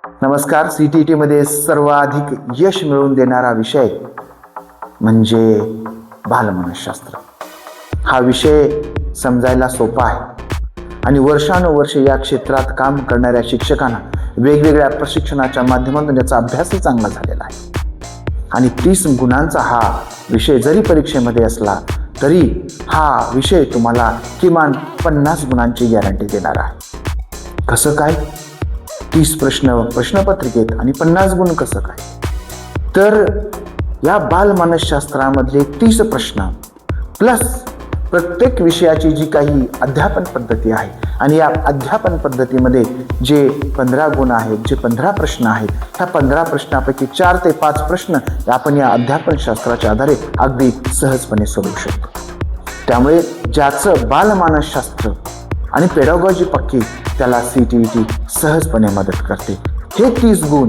नमस्कार. CTET मध्ये सर्वाधिक यश मिळवून देणारा विषय म्हणजे बालमानसशास्त्र. हा विषय समजायला सोपा आहे आणि वर्षानुवर्षे या क्षेत्रात काम करणाऱ्या शिक्षकांना वेगवेगळ्या प्रशिक्षणाच्या माध्यमातून याचा अभ्यासही चांगला झालेला आहे. आणि 30 गुणांचा हा विषय जरी परीक्षेमध्ये असला तरी हा विषय तुम्हाला किमान 50 गुणांची गॅरंटी देणार आहे. कसं काय? 30 प्रश्न प्रश्नपत्रिकेत आणि 50 गुण कसं काय? तर या बालमानसशास्त्रामधले 30 प्रश्न प्लस प्रत्येक विषयाची जी काही अध्यापन पद्धती आहे आणि या अध्यापन पद्धतीमध्ये जे 15 गुण आहेत, जे 15 प्रश्न आहेत, ह्या 15 प्रश्नापैकी 4 ते 5 प्रश्न आपण या अध्यापन शास्त्राच्या आधारे अगदी सहजपणे सोडवू शकतो. त्यामुळे ज्याचं बालमानसशास्त्र आणि पेडागॉजी पक्की त्याला CTET सहजपणे मदत करते. हे 30 गुण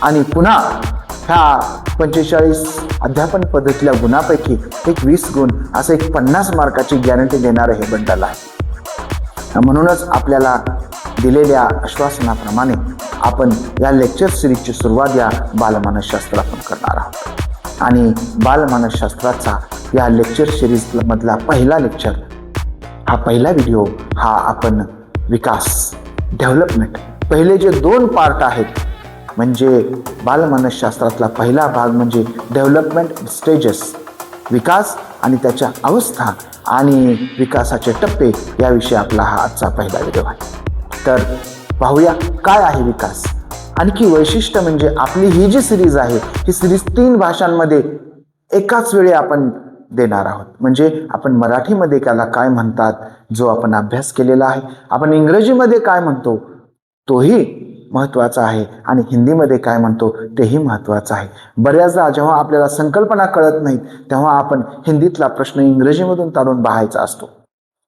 आणि पुन्हा ह्या 45 अध्यापन पद्धतीच्या गुणापैकी एक 20 गुण असं एक 50 मार्काची गॅरंटी देणारं हे बंडल आहे. म्हणूनच आपल्याला दिलेल्या आश्वासनाप्रमाणे आपण या लेक्चर सिरीजची सुरुवात या बालमानसशास्त्रातून करणार आहोत. आणि बालमानसशास्त्राचा या लेक्चर सिरीज मधला पहिला लेक्चर, हा पहिला व्हिडिओ हा आपण विकास डेव्हलपमेंट, पहिले जे 2 पार्ट आहेत म्हणजे बालमानसशास्त्रातला पहिला भाग म्हणजे डेव्हलपमेंट स्टेजेस, विकास आणि त्याच्या अवस्था आणि विकासाचे टप्पे, याविषयी आपला हा आजचा पहिला व्हिडिओ आहे. तर पाहूया काय आहे विकास. आणखी वैशिष्ट्य म्हणजे आपली ही जी सिरीज आहे ही सिरीज 3 भाषांमध्ये एकाच वेळी आपण देणार आहोत. म्हणजे आपण मराठीमध्ये त्याला काय म्हणतात जो आपण अभ्यास केलेला आहे, आपण इंग्रजीमध्ये काय म्हणतो तोही महत्त्वाचा आहे आणि हिंदीमध्ये काय म्हणतो तेही महत्त्वाचं आहे. बऱ्याचदा जेव्हा आपल्याला संकल्पना कळत नाहीत तेव्हा आपण हिंदीतला प्रश्न इंग्रजीमधून तारून पाहायचा असतो.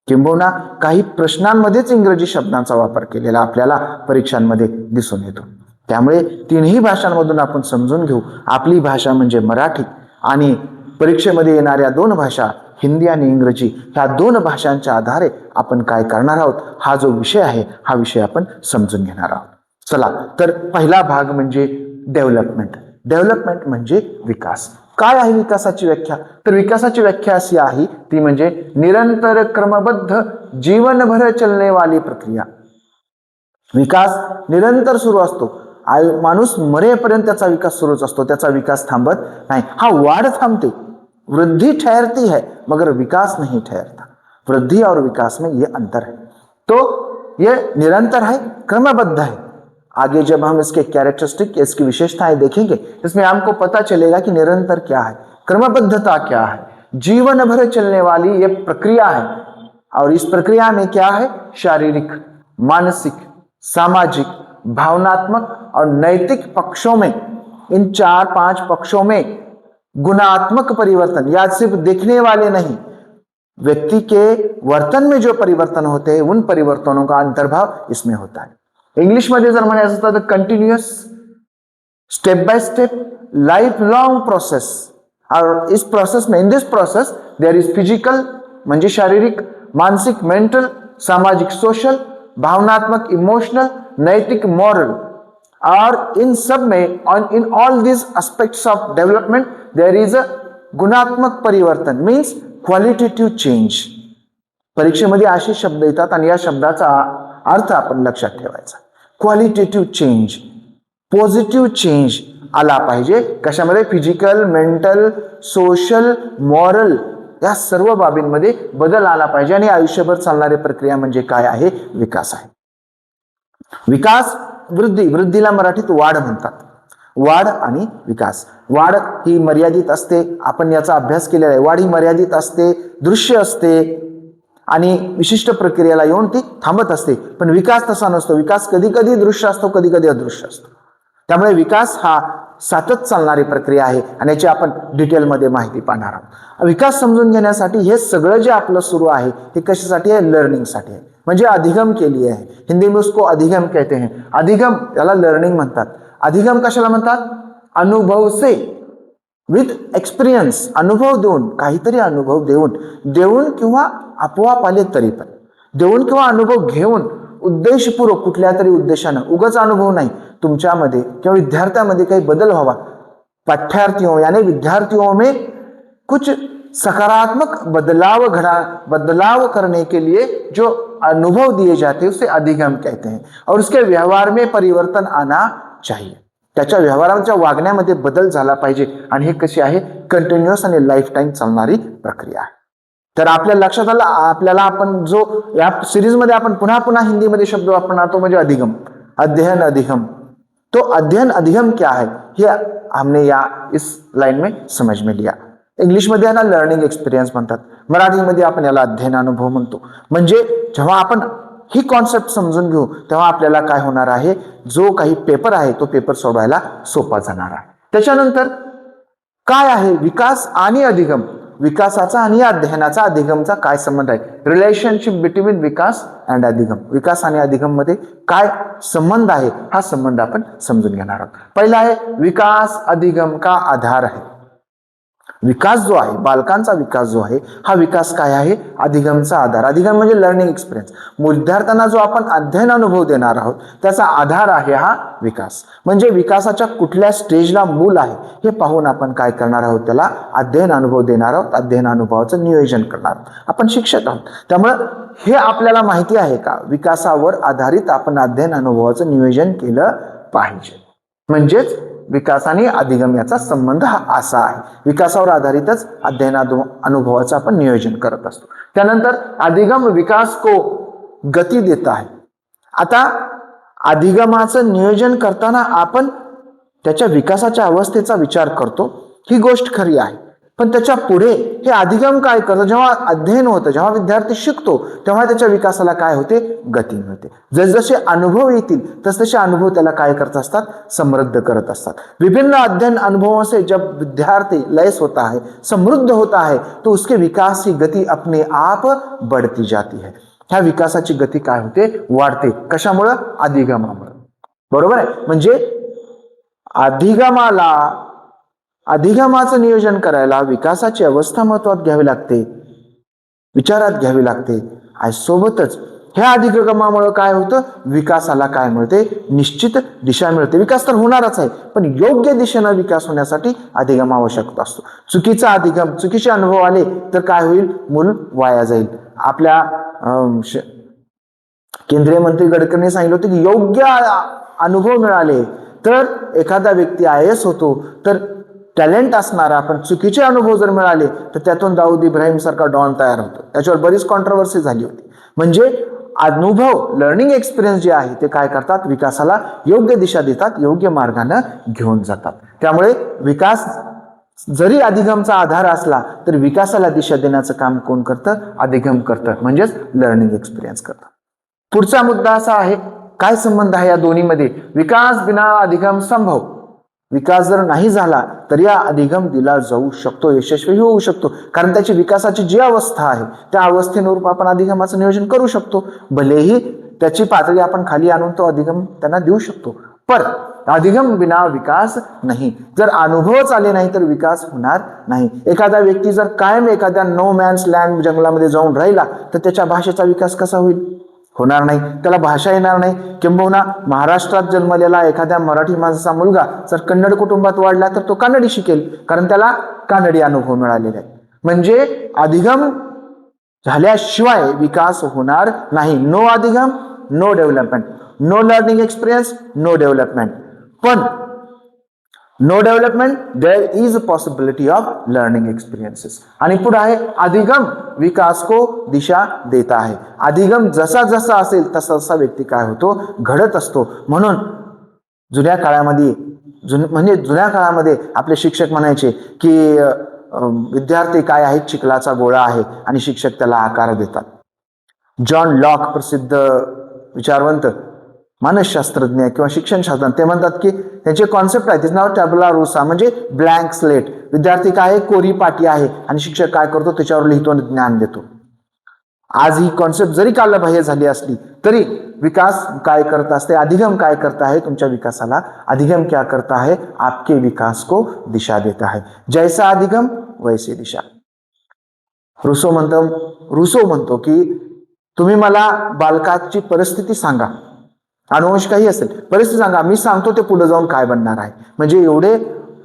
किंबहुना काही प्रश्नांमध्येच इंग्रजी शब्दांचा वापर केलेला आपल्याला परीक्षांमध्ये दिसून येतो. त्यामुळे 3ही भाषांमधून आपण समजून घेऊ. आपली भाषा म्हणजे मराठी आणि परीक्षेमध्ये येणाऱ्या 2 भाषा हिंदी आणि इंग्रजी, ह्या 2 भाषांच्या आधारे आपण काय करणार आहोत, हा जो विषय आहे हा विषय आपण समजून घेणार आहोत. चला तर पहिला भाग म्हणजे डेव्हलपमेंट. डेव्हलपमेंट म्हणजे विकास. काय आहे विकासाची व्याख्या? तर विकासाची व्याख्या अशी आहे ती म्हणजे निरंतर क्रमबद्ध जीवनभर चलने वाली प्रक्रिया. विकास निरंतर सुरू असतो. माणूस मरेपर्यंत त्याचा विकास सुरूच असतो, त्याचा विकास थांबत नाही. हा वाढ थांबते, वृद्धि ठहरती है मगर विकास नहीं ठहरता. वृद्धि और विकास में ये अंतर है. तो ये निरंतर है, क्रमबद्ध है. आगे जब हम इसके कैरेक्टरिस्टिक, इसकी विशेषताएं देखेंगे इसमें हमको पता चलेगा कि निरंतर क्या है, क्रमबद्धता क्या है. जीवन भर चलने वाली ये प्रक्रिया है और इस प्रक्रिया में क्या है, शारीरिक, मानसिक, सामाजिक, भावनात्मक और नैतिक पक्षों में, इन 4-5 पक्षों में गुणात्मक परिवर्तन, या सिर्फ देखने वाले नहीं, व्यक्ति के वर्तन में जो परिवर्तन होते हैं उन परिवर्तनों का अंतर्भाव इसमें होता है. इंग्लिश मध्ये जर म्हणायचं असतं तर continuous, step by step, life long process. और इस प्रोसेस में, in this process there is physical म्हणजे शारीरिक, मानसिक मेंटल, सामाजिक सोशल, भावनात्मक इमोशनल, नैतिक मॉरल. और इन सब में, in all these aspects of development there is a गुणात्मक परिवर्तन, मीन्स क्वालिटेटिव्ह चेंज. परीक्षेमध्ये असे शब्द येतात आणि या शब्दाचा अर्थ आपण लक्षात ठेवायचा. क्वालिटेटिव्ह चेंज, पॉझिटिव्ह चेंज आला पाहिजे. कशामध्ये? फिजिकल, मेंटल, सोशल, मॉरल, या सर्व बाबींमध्ये बदल आला पाहिजे. आणि आयुष्यभर चालणारी प्रक्रिया म्हणजे काय आहे? विकास आहे. विकास, वृद्धी, वृद्धीला मराठीत वाढ म्हणतात. वाढ आणि विकास. वाढ ही मर्यादित असते, आपण याचा अभ्यास केलेला आहे. वाढ ही मर्यादित असते, दृश्य असते आणि विशिष्ट प्रक्रियेला येऊन ती थांबत असते. पण विकास तसा नसतो. विकास कधी कधी दृश्य असतो, कधी कधी अदृश्य असतो. त्यामुळे विकास हा सतत चालणारी प्रक्रिया आहे आणि याची आपण डिटेलमध्ये माहिती पाहणार आहोत. विकास समजून घेण्यासाठी हे सगळं जे आपलं सुरू आहे हे कशासाठी आहे? लर्निंगसाठी आहे. म्हणजे अधिगम केली आहे. हिंदी में उसको अधिगम कहते हैं. अधिगम याला लर्निंग म्हणतात. अधिगम कशाला म्हणतात? अनुभव से, विथ एक्सपिरियन्स, अनुभव देऊन, काहीतरी अनुभव देऊन किंवा आपोआप आले तरी पण देऊन किंवा अनुभव घेऊन उद्देशपूर्वक कुठल्या तरी उद्देशानं, उगाच अनुभव नाही तुमच्यामध्ये किंवा विद्यार्थ्यांमध्ये काही बदल व्हावा, पाठ्यार्थियों यानी विद्यार्थियों में कुछ सकारात्मक बदलाव करने के लिए जो अनुभव दिए जाते हैं उसे अधिगम कहते हैं, और उसके व्यवहार में परिवर्तन आना चाहिए. त्याच्या व्यवहाराच्या वागण्यामध्ये बदल झाला पाहिजे, आणि हे कशी आहे, कंटिन्युअस आणि लाईफ टाईम चालणारी प्रक्रिया आहे. तर आपल्या लक्षात आलं, आपल्याला आपण जो या सिरीजमध्ये आपण पुन्हा पुन्हा हिंदीमध्ये शब्द वापरणार तो म्हणजे अधिगम, अध्ययन अधिगम. तो अध्ययन अधिगम क्या है ये हमने इस लाइन में समझ में लिया. इंग्लिशमध्ये याला लर्निंग एक्सपिरियन्स म्हणतात, मराठीमध्ये आपण याला अध्ययन अनुभव म्हणतो. म्हणजे जेव्हा आपण ही कॉन्सेप्ट समजून घेऊ तेव्हा आपल्याला काय होणार आहे, जो काही पेपर आहे तो पेपर सोडवायला सोपा जाणार आहे. त्याच्यानंतर काय आहे विकास आणि अधिगम, विकासाचा आणि अध्ययनाचा अधिगमचा काय संबंध आहे, रिलेशनशिप बिटवीन विकास अँड अधिगम, विकास आणि अधिगम मध्ये काय संबंध आहे, हा संबंध आपण समजून घेणार आहोत. पहिला आहे विकास अधिगम का आधार आहे. विकास जो आहे, बालकांचा विकास जो आहे, हा विकास काय आहे, अधिगमचा आधार. अधिगम म्हणजे लर्निंग एक्सपिरियन्स. विद्यार्थ्यांना जो आपण अध्ययन अनुभव देणार आहोत त्याचा आधार आहे हा विकास. म्हणजे विकासाच्या कुठल्या स्टेजला मूल आहे हे पाहून आपण काय करणार आहोत, त्याला अध्ययन अनुभव देणार आहोत, अध्ययन अनुभवाचं नियोजन करणार आहोत. आपण शिक्षक आहोत त्यामुळं हे आपल्याला माहिती आहे का, विकासावर आधारित आपण अध्ययन अनुभवाचं नियोजन केलं पाहिजे. म्हणजेच विकास आणि अधिगम याचा संबंध हा असा आहे, विकासावर आधारितच अध्ययन अनुभवाचं आपण नियोजन करत असतो. त्यानंतर अधिगम विकास को गती देता है. आता अधिगमाचं नियोजन करताना आपण त्याच्या विकासाच्या अवस्थेचा विचार करतो, ही गोष्ट खरी आहे. पण त्याच्या पुढे हे अधिगम काय करतं, जेव्हा अध्ययन होतं, जेव्हा विद्यार्थी शिकतो तेव्हा त्याच्या विकासाला काय होते, गती मिळते. जसजसे अनुभव येतील तसतसे अनुभव त्याला काय करत असतात, समृद्ध करत असतात. विभिन्न अध्ययन अनुभवों से जब विद्यार्थी लैस होता है, समृद्ध होता है, तो उसके विकास की गति अपने आप बढ़ती जाती है. ह्या विकासाची गती काय होते, वाढते. कशामुळं, अधिगमामुळे. बरोबर आहे. म्हणजे अधिगमाचं नियोजन करायला विकासाची अवस्था महत्वात घ्यावी लागते, विचारात घ्यावी लागते. आणि सोबतच ह्या अधिगमामुळे काय होतं, विकासाला काय मिळते, निश्चित दिशा मिळते. विकास तर होणारच आहे, पण योग्य दिशेनं विकास होण्यासाठी अधिगम आवश्यक असतो. चुकीचा अधिगम, चुकीचे अनुभव आले तर काय होईल, मूल वाया जाईल. आपल्या केंद्रीय मंत्री गडकरींनी सांगितलं होतं की योग्य अनुभव मिळाले तर एखादा व्यक्ती IAS होतो, तर टॅलेंट असणारा पण चुकीचे अनुभव जर मिळाले तर त्यातून दाऊद इब्राहिम सारखा डॉन तयार होतो. त्याच्यावर बरीच कॉन्ट्रोवर्सी झाली होती. म्हणजे अनुभव, लर्निंग एक्सपिरियन्स जे आहे ते काय करतात, विकासाला योग्य दिशा देतात, योग्य मार्गाने घेऊन जातात. त्यामुळे विकास जरी अधिगमचा आधार असला तर विकासाला दिशा देण्याचं काम कोण करतं, अधिगम करतं, म्हणजेच लर्निंग एक्सपिरियन्स करतं. पुढचा मुद्दा असा आहे, काय संबंध आहे या दोन्हीमध्ये, विकास बिना अधिगम संभव. विकास जर नाही झाला तर या अधिगम दिला जाऊ शकतो, यशस्वी होऊ शकतो. कारण त्याची विकासाची जी अवस्था आहे त्या अवस्थेनुरूप आपण अधिगमाचं नियोजन करू शकतो. भलेही त्याची पातळी आपण खाली आणून तो अधिगम त्यांना देऊ शकतो, पण अधिगम बिना विकास नाही. जर अनुभवच आले नाही तर विकास होणार नाही. एखादा व्यक्ती जर कायम एखाद्या नो मॅन्स लँड जंगलामध्ये जाऊन राहिला तर त्याच्या भाषेचा विकास कसा होईल, होणार नाही. त्याला भाषा येणार नाही. किंबहुना महाराष्ट्रात जन्मलेला एखाद्या मराठी माणसाचा मुलगा जर कन्नड कुटुंबात वाढला तर तो कानडी शिकेल, कारण त्याला कानडी अनुभव मिळालेले आहेत. म्हणजे अधिगम झाल्याशिवाय विकास होणार नाही. नो अधिगम no development, no learning experience no development. पण no development there is a possibility of learning experiences. आणि पुढे आहे अधिगम विकास को दिशा देता है. अधिगम जसा जसा असेल तसा तसा व्यक्ती काय होतो, घडत असतो. म्हणून जुन्या काळामध्ये आपले शिक्षक म्हणायचे की विद्यार्थी काय आहेत, चिखलाचा गोळा आहे आणि शिक्षक त्याला आकार देतात. जॉन लॉक प्रसिद्ध विचारवंत मानसशास्त्रज्ञ किंवा शिक्षणशास्त्रज्ञ ते म्हणतात की त्यांचे कॉन्सेप्ट आहे, त्याचं नाव टॅबुला रोसा, म्हणजे ब्लँक स्लेट. विद्यार्थी काय आहे, कोरी पाटी आहे आणि शिक्षक काय करतो, त्याच्यावर लिहितो आणि ज्ञान देतो. आज ही कॉन्सेप्ट जरी कालबाह्य झाली असली तरी विकास काय करत असते, अधिगम काय करता है तुमच्या विकासाला, अधिगम क्या करता है, आपके विकास को दिशा देता है. जैसा अधिगम वैसे दिशा. रुसो म्हणतो की तुम्ही मला बालकाची परिस्थिती सांगा, अनुवंश काही असेल, परिस्थिती सांगा, मी सांगतो ते पुढे जाऊन काय बनणार आहे. म्हणजे एवढे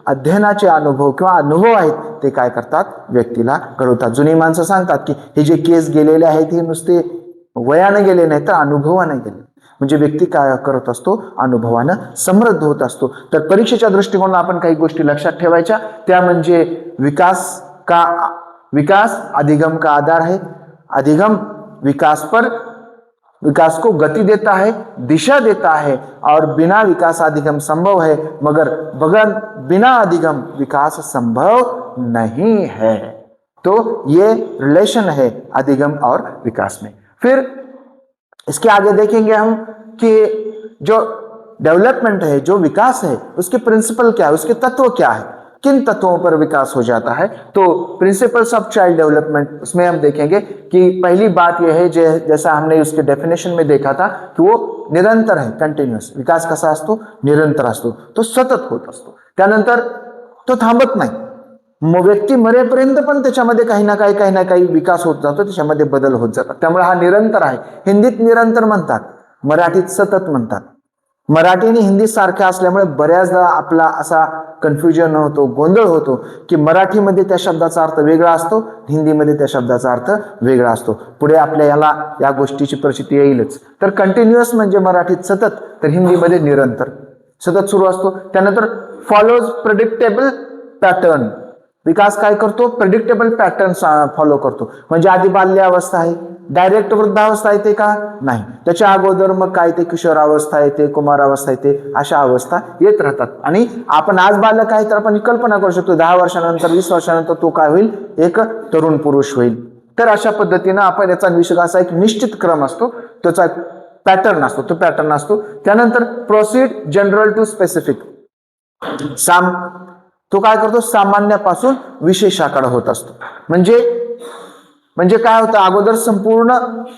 अध्ययनाचे अनुभव किंवा अनुभव आहेत ते काय करतात, व्यक्तीला घडवतात. जुनी माणसं सांगतात की हे जे केस गेलेले आहेत हे नुसते वयाने गेले नाही तर अनुभवाने गेले. म्हणजे व्यक्ती काय करत असतो, अनुभवानं समृद्ध होत असतो. तर परीक्षेच्या दृष्टिकोनाला आपण काही गोष्टी लक्षात ठेवायच्या, त्या म्हणजे विकास अधिगम का आधार है, अधिगम विकास को गति देता है, दिशा देता है, और बिना विकास अधिगम संभव है, मगर बिना अधिगम विकास संभव नहीं है. तो ये रिलेशन है अधिगम और विकास में. फिर इसके आगे देखेंगे हम कि जो डेवलपमेंट है, जो विकास है, उसके प्रिंसिपल क्या है, उसके तत्व क्या है, किन तत्वों पर विकास हो जाता है. तो प्रिंसिपल्स ऑफ चाइल्ड डेवलपमेंट, उसमें हम देखेंगे कि पहली बात यह है, जैसा हमने उसके डेफिनेशन में देखा था कि वो निरंतर है, कंटिन्युअस. विकास कसा असतो, निरंतर असतो, तो सतत होत असतो. त्यानंतर तो थांबत नाही. व्यक्ती मरेपर्यंत पण त्याच्यामध्ये काही ना काही विकास होत जातो, त्याच्यामध्ये बदल होत जातात. त्यामुळे हा निरंतर आहे. हिंदीत निरंतर म्हणतात, मराठीत सतत म्हणतात. मराठी आणि हिंदी सारख्या असल्यामुळे बऱ्याचदा आपला असा कन्फ्युजन होतो, गोंधळ होतो की मराठीमध्ये त्या शब्दाचा अर्थ वेगळा असतो, हिंदीमध्ये त्या शब्दाचा अर्थ वेगळा असतो. पुढे आपल्या या गोष्टीची प्रचिती येईलच. तर कंटिन्युअस म्हणजे मराठीत सतत, तर हिंदीमध्ये निरंतर सतत सुरू असतो. त्यानंतर फॉलोज प्रेडिक्टेबल पॅटर्न. विकास काय करतो, प्रेडिक्टेबल पॅटर्न फॉलो करतो. म्हणजे आधी बाल्यावस्था आहे, डायरेक्ट वृद्धावस्था येते का, नाही. त्याच्या अगोदर मग काय ते किशोरावस्था येते, कुमारावस्था येते, अशा अवस्था येत राहतात. आणि आपण आज बालक आहे तर आपण कल्पना करू शकतो 10 वर्षानंतर 20 वर्षानंतर तो काय होईल, एक तरुण पुरुष होईल. तर अशा पद्धतीनं आपण याचा विकास एक निश्चित क्रम असतो, त्याचा पॅटर्न असतो, तो पॅटर्न असतो. त्यानंतर प्रोसीड जनरल टू स्पेसिफिक. तो काय करतो, सामान्यापासून विशेषाकडे होत असतो. म्हणजे काय होतं, अगोदर संपूर्ण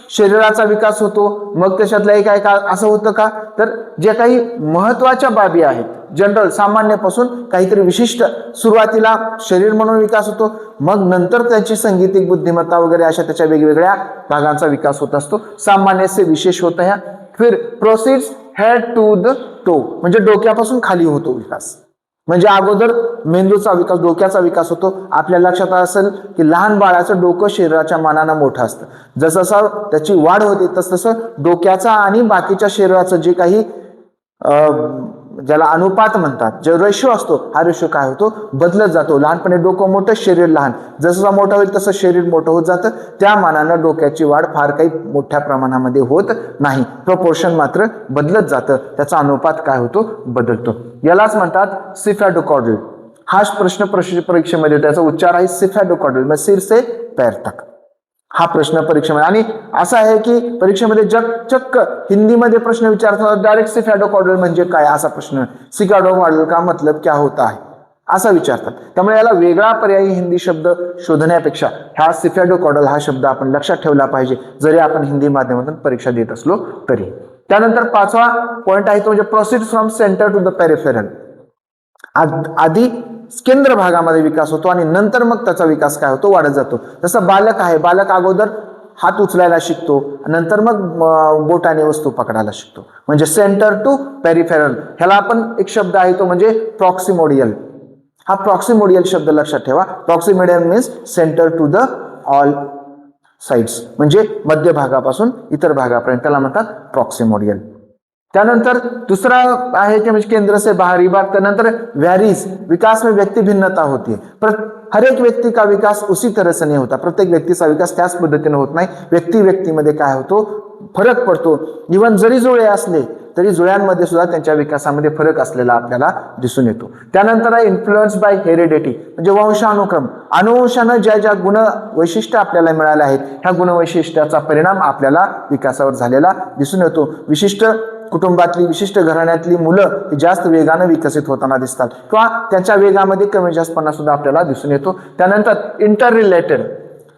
शरीराचा विकास होतो, मग त्याच्यातलं एक काय असं होतं का, तर जे काही महत्वाच्या बाबी आहेत, जनरल सामान्यापासून काहीतरी विशिष्ट, सुरुवातीला शरीर म्हणून विकास होतो, मग नंतर त्याची सांगीतिक बुद्धिमत्ता वगैरे अशा त्याच्या वेगवेगळ्या भागांचा विकास होत असतो. सामान्य से विशेष होता है. फिर proceeds head to the toe, म्हणजे डोक्यापासून खाली होतो विकास. म्हणजे अगोदर मेंदूचा विकास, डोक्याचा विकास होतो. आपल्या लक्षात असेल की लहान बाळाचं डोकं शरीराच्या मानानं मोठं असतं. जसं त्याची वाढ होते तसं डोक्याचा आणि बाकीच्या शरीराचं जे काही ज्याला अनुपात म्हणतात, जो रेशो असतो, हा रेशो काय होतो, बदलत जातो. लहानपणी डोकं मोठं, शरीर लहान. जसं मोठं होईल तसं शरीर मोठं होत जातं. त्या मानानं डोक्याची वाढ फार काही मोठ्या प्रमाणामध्ये होत नाही. प्रपोर्शन मात्र बदलत जातं, त्याचा अनुपात काय होतो, बदलतो. यालाच म्हणतात सिफॅडोकॉर्डल. हा प्रश्न परीक्षेमध्ये त्याचा उच्चार आहे सिफॅडोकॉर्डल, म्हणजे सिर से पैर तक. हा प्रश्न परीक्षेमध्ये, आणि असा आहे की परीक्षेमध्ये चक्क हिंदीमध्ये प्रश्न विचारतात डायरेक्ट सिफॅडोकॉर्डल म्हणजे काय असा प्रश्न, सिफॅडोकॉर्डल का मतलब क्या होता है असा विचारतात. त्यामुळे याला वेगळा पर्यायी हिंदी शब्द शोधण्यापेक्षा हा सिफॅडोकॉर्डल हा शब्द आपण लक्षात ठेवला पाहिजे, जरी आपण हिंदी माध्यमातून परीक्षा देत असलो तरी. त्यानंतर 5वा पॉइंट आहे तो म्हणजे proceed from centre to the peripheral. आधी केंद्र भागामध्ये विकास होतो आणि नंतर मग त्याचा विकास काय होतो, वाढत जातो. जसं बालक आहे, बालक अगोदर हात उचलायला शिकतो, नंतर मग बोटाने वस्तू पकडायला शिकतो. म्हणजे सेंटर टू पेरिफेरल. ह्याला आपण एक शब्द आहे तो म्हणजे प्रॉक्सिमोडियल. हा प्रॉक्सिमोडियल शब्द लक्षात ठेवा. Proximodistal means centre to the all sides, म्हणजे मध्य भागापासून इतर भागापर्यंत, त्याला म्हणतात प्रॉक्सिमोडियल. त्यानंतर दुसरा आहे ते म्हणजे केंद्र से बाहरी भाग. त्यानंतर व्हॅरीज, विकास में व्यक्ति भिन्नता होती है. हर एक व्यक्ति का विकास उसी तरह से नहीं होता. प्रत्येक व्यक्तीचा विकास त्याच पद्धतीने होत नाही. व्यक्तीमध्ये काय होतो, फरक पडतो. इव्हन जरी जुळे असले तरी जुळ्यांमध्ये सुद्धा त्यांच्या विकासामध्ये फरक असलेला आपल्याला दिसून येतो. त्यानंतर आहे इन्फ्लुएन्स बाय हेरिडिटी, म्हणजे वंशानुक्रम. अनुवंशानं ज्या गुण वैशिष्ट्य आपल्याला मिळाले आहेत, ह्या गुणवैशिष्ट्याचा परिणाम आपल्याला विकासावर झालेला दिसून येतो. विशिष्ट कुटुंबातली, विशिष्ट घराण्यातली मुलं जास्त वेगाने विकसित होताना दिसतात किंवा त्यांच्या वेगामध्ये कमी जास्तपणा सुद्धा आपल्याला दिसून येतो. त्यानंतर इंटर रिलेटेड,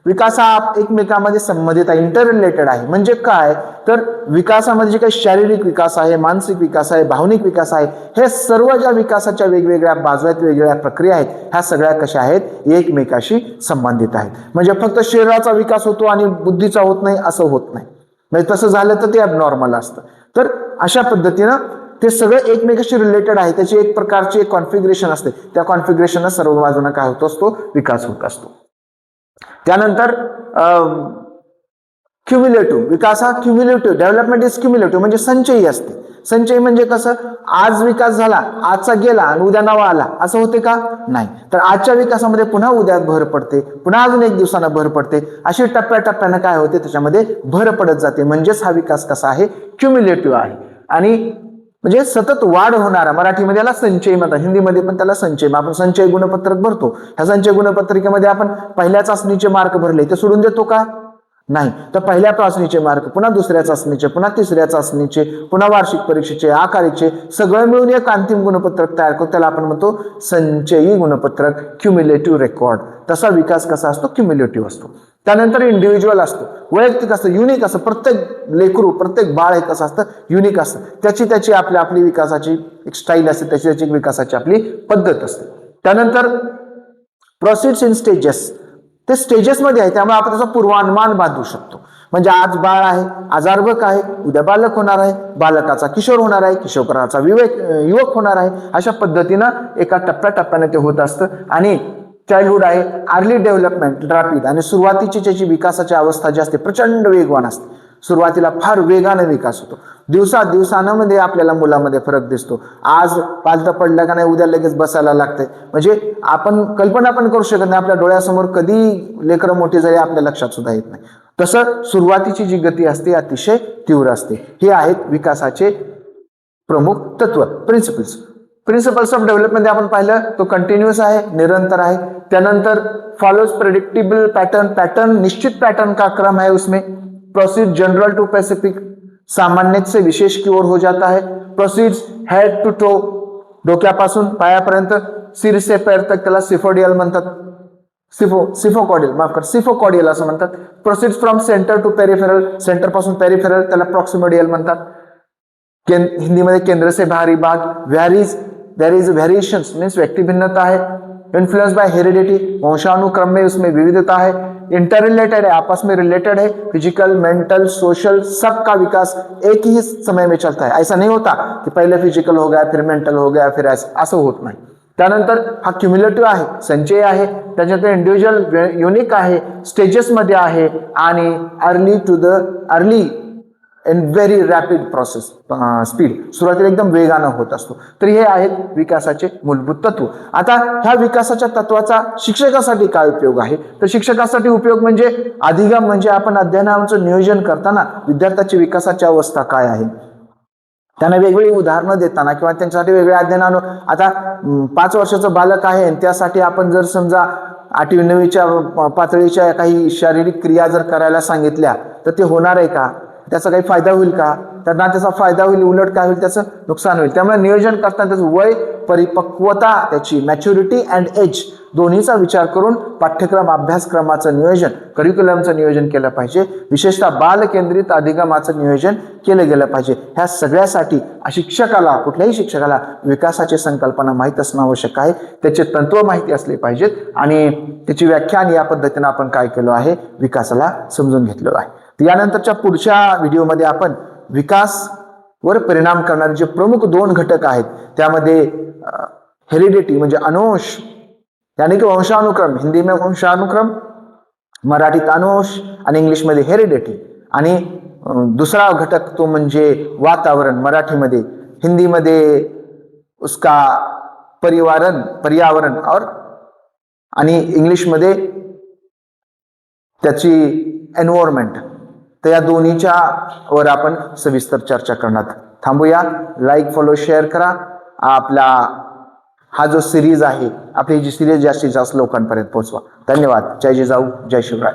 विकास हा एकमेकांमध्ये संबंधित आहे, इंटर रिलेटेड आहे. म्हणजे काय, तर विकासामध्ये जे काही शारीरिक विकास आहे, मानसिक विकास आहे, भावनिक विकास आहे, हे सर्व ज्या विकासाच्या वेगवेगळ्या बाजू आहेत, वेगवेगळ्या प्रक्रिया आहेत, ह्या सगळ्या कशा आहेत, एकमेकाशी संबंधित आहेत. म्हणजे फक्त शरीराचा विकास होतो आणि बुद्धीचा होत नाही असं होत नाही. म्हणजे तसं झालं तर ते ॲबनॉर्मल असतं. तर अशा पद्धतीनं ते सगळं एकमेकाशी रिलेटेड आहे. त्याची एक प्रकारची एक कॉन्फिगरेशन असते. त्या कॉन्फिगरेशनला सर्व बाजूने काय होत असतो, विकास होत असतो. त्यानंतर क्युम्युलेटिव्ह विकास हा क्युम्युलेटिव्ह डेव्हलपमेंट इज क्युम्युलेटिव्ह म्हणजे संचयी असते. संचय म्हणजे कसं, आज विकास झाला, आजचा गेला आणि उद्या नवा आला, असं होते का? नाही. तर आजच्या विकासामध्ये पुन्हा उद्या भर पडते, पुन्हा अजून एक दिवसानं भर पडते, अशी टप्प्याटप्प्यानं काय होते, त्याच्यामध्ये भर पडत जाते. म्हणजेच हा विकास कसा आहे, क्युम्युलेटिव्ह आहे. आणि म्हणजे सतत वाढ होणारा, मराठीमध्ये याला संचय म्हणतात, हिंदीमध्ये पण त्याला संचय. आपण संचय गुणपत्रक भरतो, ह्या संचय गुणपत्रिकेमध्ये आपण पहिल्या चाचणीचे मार्क भरले ते सोडून देतो का? नाही. तर पहिल्या चाचणीचे मार्क, पुन्हा दुसऱ्या चाचणीचे, पुन्हा तिसऱ्या चाचणीचे, पुन्हा वार्षिक परीक्षेचे, आकारीचे सगळं मिळून एक अंतिम गुणपत्रक तयार करतो, त्याला आपण म्हणतो संचयी गुणपत्रक, क्युम्युलेटिव्ह रेकॉर्ड. तसा विकास कसा असतो, क्युम्युलेटिव्ह असतो. त्यानंतर इंडिव्हिज्युअल असतो, वैयक्तिक असतं, युनिक असतं. प्रत्येक लेकरू, प्रत्येक बाळ हे कसं असतं, युनिक असतं. त्याची आपली विकासाची एक स्टाईल असते, त्याची विकासाची आपली पद्धत असते. त्यानंतर प्रोसिड्स इन स्टेजेस, ते स्टेजेसमध्ये आहे, त्यामुळे आपण त्याचा पूर्वानुमान बांधू शकतो. म्हणजे आज बाळ आहे, आज अर्भक आहे, उद्या बालक होणार आहे, बालकाचा किशोर होणार आहे, किशोराचा युवक होणार आहे. अशा पद्धतीनं एका टप्प्याटप्प्याने ते होत असतं. आणि चाइल्डहुड आहे, अर्ली डेव्हलपमेंट रॅपिड, आणि सुरुवातीची त्याची विकासाची अवस्था जी असते प्रचंड वेगवान असते. सुरुवातीला फार वेगाने विकास होतो. दिवसांमध्ये आपल्याला मुलामध्ये फरक दिसतो. आज पालथं पडलं का नाही, उद्या लगेच बसायला लागते. म्हणजे आपण कल्पना पण करू शकत नाही, आपल्या डोळ्यासमोर कधी लेकरं मोठी झाली आपल्या लक्षात सुद्धा येत नाही. तसं सुरुवातीची जी गती असते अतिशय तीव्र असते. हे आहेत विकासाचे प्रमुख तत्व, प्रिन्सिपल्स ऑफ डेव्हलपमेंट. आपण पाहिलं तो कंटिन्युअस आहे, निरंतर आहे. त्यानंतर फॉलोज प्रेडिक्टेबल पैटर्न निश्चित पैटर्न का क्रम है उसमें. प्रोसीड जनरल टू स्पेसिफिक, सामान्य से विशेष की ओर हो जाता है. प्रोसीड्स हेड टू टो, डोक्यापासून पायापर्यंत, सिर से पैर तक, त्याला सिफोडियल म्हणतात, सिफोकॉडियल असं म्हणतात. Proceeds from centre to peripheral, centre पासून पेरिफेरल, त्याला प्रॉक्सिमोडियल म्हणतात. हिंदीमध्ये केंद्र से बाहरी भाग. देयर इज वेरिएशंस मीन्स व्यक्ति भिन्नता है. इन्फ्लुएंस बाय हेरिडिटी, वंशानुक्रम में उसमें विविधता है. इंटररिलेटेड है, आपस में रिलेटेड है. फिजिकल, मेंटल, सोशल, सबका विकास एक ही समय में चलता है. ऐसा नहीं होता कि पहले फिजिकल हो गया फिर मेंटल हो गया फिर असं होत नाही. त्यानंतर हा क्युम्युलेटिव्ह आहे, संचय आहे. त्याच्यात इंडिव्हिज्युअल युनिक आहे, स्टेजेसमध्ये आहे, आणि early in very rapid process speed, सुरुवातीला एकदम वेगानं होत असतो. तर हे आहेत विकासाचे मूलभूत तत्व. आता ह्या विकासाच्या तत्वाचा शिक्षकासाठी काय उपयोग आहे, तर शिक्षकासाठी उपयोग म्हणजे अधिगम, म्हणजे आपण अध्ययनाचं नियोजन करताना विद्यार्थ्याची विकासाची अवस्था काय आहे, त्यांना वेगवेगळी उदाहरणं देताना किंवा त्यांच्यासाठी वेगळे अध्ययन. आता 5 वर्षाचं बालक आहे आणि त्यासाठी आपण जर समजा 8वी 9वीच्या पातळीच्या काही शारीरिक क्रिया जर करायला सांगितल्या तर ते होणार आहे का, त्याचा काही फायदा होईल का, त्यांना त्याचा फायदा होईल, उलट काय होईल, त्याचं नुकसान होईल. त्यामुळे नियोजन करताना त्याचं वय, परिपक्वता, त्याची मॅच्युरिटी अँड एज दोन्हीचा विचार करून पाठ्यक्रम अभ्यासक्रमाचं नियोजन, करिक्युलमचं नियोजन केलं पाहिजे. विशेषतः बालकेंद्रित अधिगमाचं नियोजन केलं गेलं पाहिजे. ह्या सगळ्यासाठी शिक्षकाला, कुठल्याही शिक्षकाला विकासाची संकल्पना माहीत असणं आवश्यक आहे. त्याचे तत्व माहिती असले पाहिजेत आणि त्याची व्याख्यान या पद्धतीने आपण काय केलं आहे, विकासाला समजून घेतलेलं आहे. यानंतरच्या पुढच्या व्हिडिओमध्ये आपण विकासवर परिणाम करणारे जे प्रमुख 2 घटक आहेत, त्यामध्ये हेरिडिटी म्हणजे अनुवंश, यानी कि वंशानुक्रम, हिंदी में वंशानुक्रम, मराठीत अनुवंश आणि इंग्लिशमध्ये हेरिडिटी, आणि दुसरा घटक तो म्हणजे वातावरण, मराठीमध्ये, हिंदीमध्ये उसका पर्यावरण और, आणि इंग्लिशमध्ये त्याची एन्व्हायरमेंट. तर या दोन्हीच्या वर आपण सविस्तर चर्चा करणार. थांबूया. लाईक, फॉलो, शेअर करा. आपला हा जो सिरीज आहे, आपली जी सिरीज जास्तीत जास्त लोकांपर्यंत पोहोचवा. धन्यवाद. जय जिजाऊ, जय शिवराय.